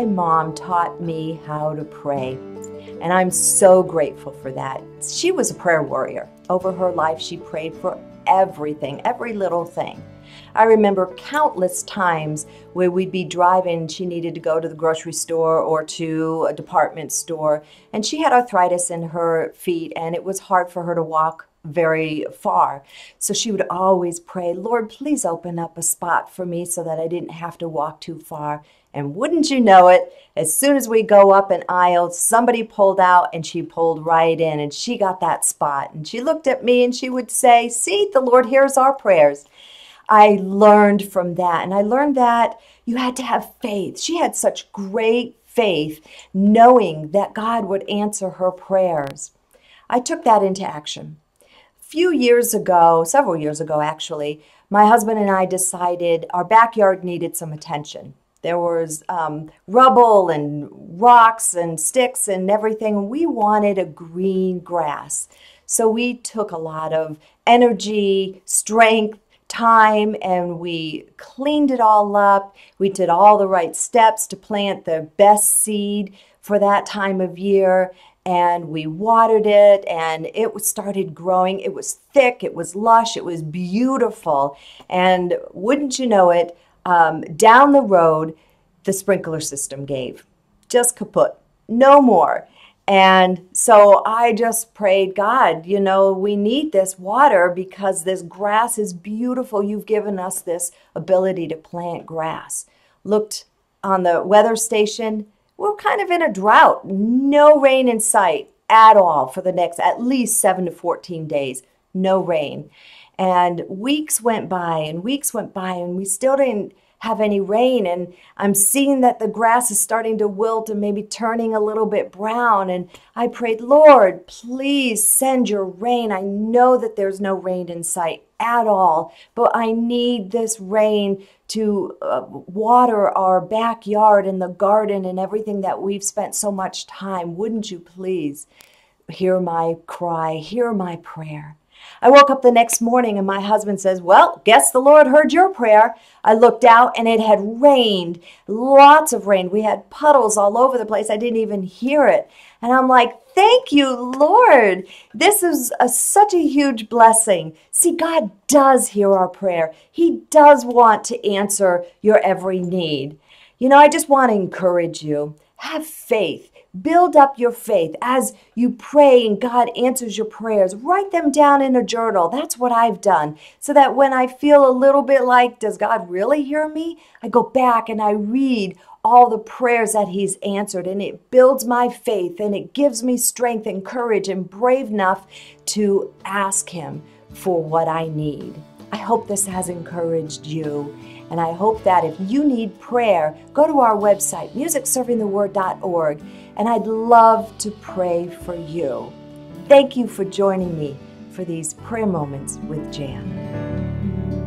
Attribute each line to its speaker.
Speaker 1: my mom taught me how to pray. And I'm so grateful for that. She was a prayer warrior. Over her life, she prayed for everything, every little thing. I remember countless times where we'd be driving, she needed to go to the grocery store or to a department store, and she had arthritis in her feet, and it was hard for her to walk very far. So she would always pray, Lord, please open up a spot for me so that I didn't have to walk too far. And wouldn't you know it, as soon as we go up an aisle, somebody pulled out and she pulled right in and she got that spot. And she looked at me and she would say, see, the Lord hears our prayers. I learned from that, and I learned that you had to have faith. She had such great faith, knowing that God would answer her prayers. I took that into action. A few years ago, several years ago actually, my husband and I decided our backyard needed some attention. There was rubble and rocks and sticks and everything. We wanted a green grass. So we took a lot of energy, strength, time, and we cleaned it all up. We did all the right steps to plant the best seed for that time of year, and we watered it, and it started growing. It was thick, it was lush, it was beautiful, and wouldn't you know it, down the road, the sprinkler system gave. Just kaput. No more. And so I just prayed, God, you know, we need this water because this grass is beautiful. You've given us this ability to plant grass. Looked on the weather station. We're kind of in a drought. No rain in sight at all for the next at least 7 to 14 days. No rain. And weeks went by and weeks went by and we still didn't have any rain, and I'm seeing that the grass is starting to wilt and maybe turning a little bit brown, and I prayed, Lord, please send your rain. I know that there's no rain in sight at all, but I need this rain to water our backyard and the garden and everything that we've spent so much time. Wouldn't you please hear my cry, hear my prayer? I woke up the next morning and my husband says, well, guess the Lord heard your prayer. I looked out and it had rained, lots of rain. We had puddles all over the place. I didn't even hear it. And I'm like, thank you, Lord. This is such a huge blessing. See, God does hear our prayer. He does want to answer your every need. You know, I just want to encourage you. Have faith. Build up your faith as you pray and God answers your prayers. Write them down in a journal. That's what I've done. So that when I feel a little bit like, does God really hear me? I go back and I read all the prayers that He's answered, and it builds my faith and it gives me strength and courage and brave enough to ask Him for what I need. I hope this has encouraged you. And I hope that if you need prayer, go to our website, musicservingtheword.org, and I'd love to pray for you. Thank you for joining me for these prayer moments with Jan.